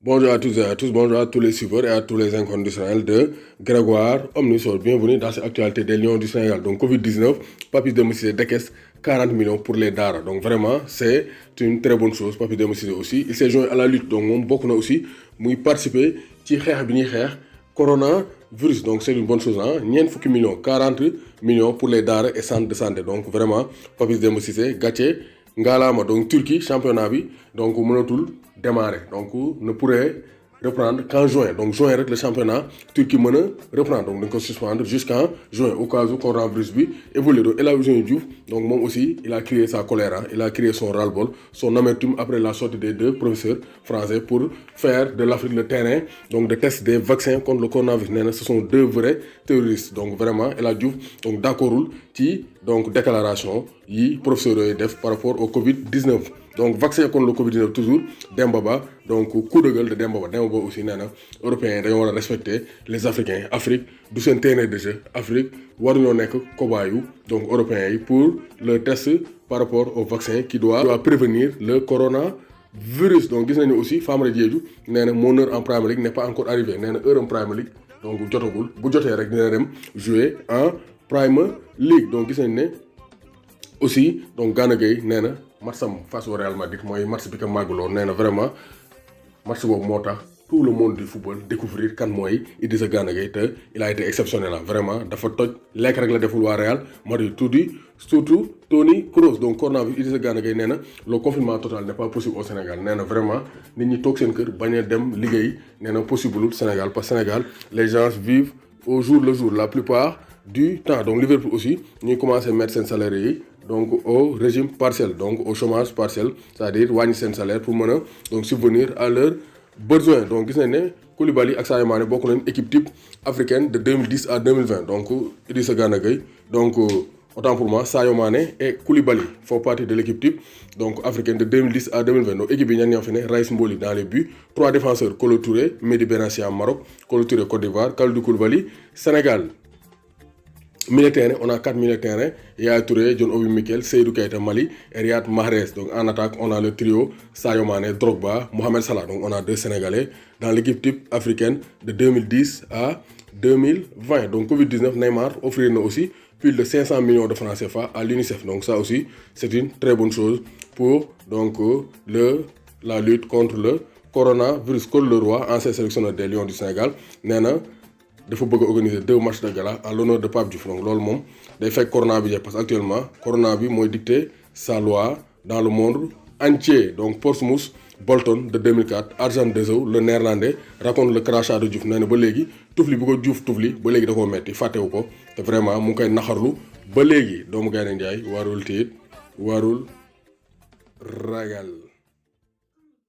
Bonjour à tous et à tous, bonjour à tous les suiveurs et à tous les inconditionnels de Grégoire Omnisol. Bienvenue dans cette actualité des Lions du Sénégal. Donc Covid-19, Papis Demba Cissé décaisse 40 millions pour les Dara. Donc vraiment, c'est une très bonne chose. Papis Demba Cissé aussi, il s'est joint à la lutte. Donc moom bokk na aussi muy participer ci xeex bi ñuy xeex coronavirus. Donc c'est une bonne chose ah ñeent fukki millions 40 millions pour les Dara et centre de santé. Donc vraiment Papis Demba Cissé gàcce ngaalaama. Donc Turquie championnat bi donc mënatul démarrer donc ne pourrait reprendre qu'en juin. Donc juin rek le championnat Turquie mën a reprendre donc dañ ko suspendre jusqu'en juin au cas où coronavirus bi évolué. Donc El Hadji Diouf donc moom aussi il a crié sa colère hein, il a crié son ras-le-bol, son amertume après la sortie des deux professeurs français pour faire de l'Afrique le terrain donc de test des vaccins contre le coronavirus. Nee na ce sont deux vrais terroristes. Donc vraiment El Hadji Diouf donc d'accordul ci donc déclaration yi professeurs yooyu def par rapport au Covid-19. Donc vaccin contre le Covid-19 toujours Demba Ba donc coup de gueule de Demba Ba. Demba Ba aussi nee na européens yi dañoo war a respecter les africains. Afrique du seen terrain de jeu. Afrique waruñoo nekk kobaayu donc européens yi pour le test par rapport au vaccin qui doit prévenir le coronavirus. Donc gis nañu aussi Famara Diédhiou nee na mon heure en Premier League n'est pas encore arrivée. Nee na heure en Premier League donc jotagul bu jotee rek dina dem jouer en Premier League. Donc gis nañu ne aussi donc Gana Gueye nee na matcham face au Real Madrid mooy match bi ko màggaloo. Nee na vraiment match boobu moo tax tout le monde du football découvrir kan mooy Idrissa Gana Gueye te il a été exceptionnel là vraiment dafa toj lekk rek la deful waa Real Madrid surtout Toni Kroos. Donc coronavirus Idrissa Gana Gueye nee na le confinement total n'est pas possible au Sénégal. Nee na vraiment nit ñi toog seen kër bañ a dem liggéey nee na possible Sénégal parce que Sénégal les gens vivent au jour le jour la plupart du temps. Donc Liverpool aussi ñuy commencé mettre seen salaire yi donc au régime partiel donc au chômage partiel, c'est-à-dire wàññi seen salaire pour mën a donc subvenir à leurs besoins. Donc gis nañ ne Koulibaly ak Sadio Mané bokk nañ équipe type africaine de 2010 à 2020. Donc Idrissa Gana Gueye donc autant pour moi Sadio Mané et Koulibaly font partie de l'équipe type donc africaine de 2010 à 2020. Donc équipe bi ñan ñoo fi ne Raïs Mboli dans les buts, 3 défenseurs Kolo Touré, Mehdi Benassia Maroc, Kolo Touré Côte d'Ivoire, Kalidou Koulibaly Sénégal. Milieu terrain, on a 4 milieux de terrain, Yaya Touré, John Obi Mikel, Seydou Keita Mali et Riyad Mahrez. Donc en attaque, on a le trio Sadio Mané, Drogba, Mohamed Salah. Donc on a 2 Sénégalais dans l'équipe type africaine de 2010 à 2020. Donc Covid-19, Neymar offrir aussi plus de 500 millions de francs CFA à l'UNICEF. Donc ça aussi, c'est une très bonne chose pour donc, la lutte contre le coronavirus. Cole Leroy, ancien sélectionneur des Lions du Sénégal, Nena, dafa bëgg a organiser 2 matchs de gala en l'honneur de Pape Diouf. Donc loolu moom day fekk corona bi jeex parce que actuellement corona bi mooy dicter sa loi dans le monde entier. Donc Portsmouth Bolton de 2004 Arjan Dezeu le néerlandais raconte le crachat de Diouf. Nee na ba léegi tufli bi ko Diouf tufli ba léegi da koo metti fàttewu ko te vraiment mu ngi koy naxarlu ba léegi doomu Gaynde Njaay warul tiit warul ragal.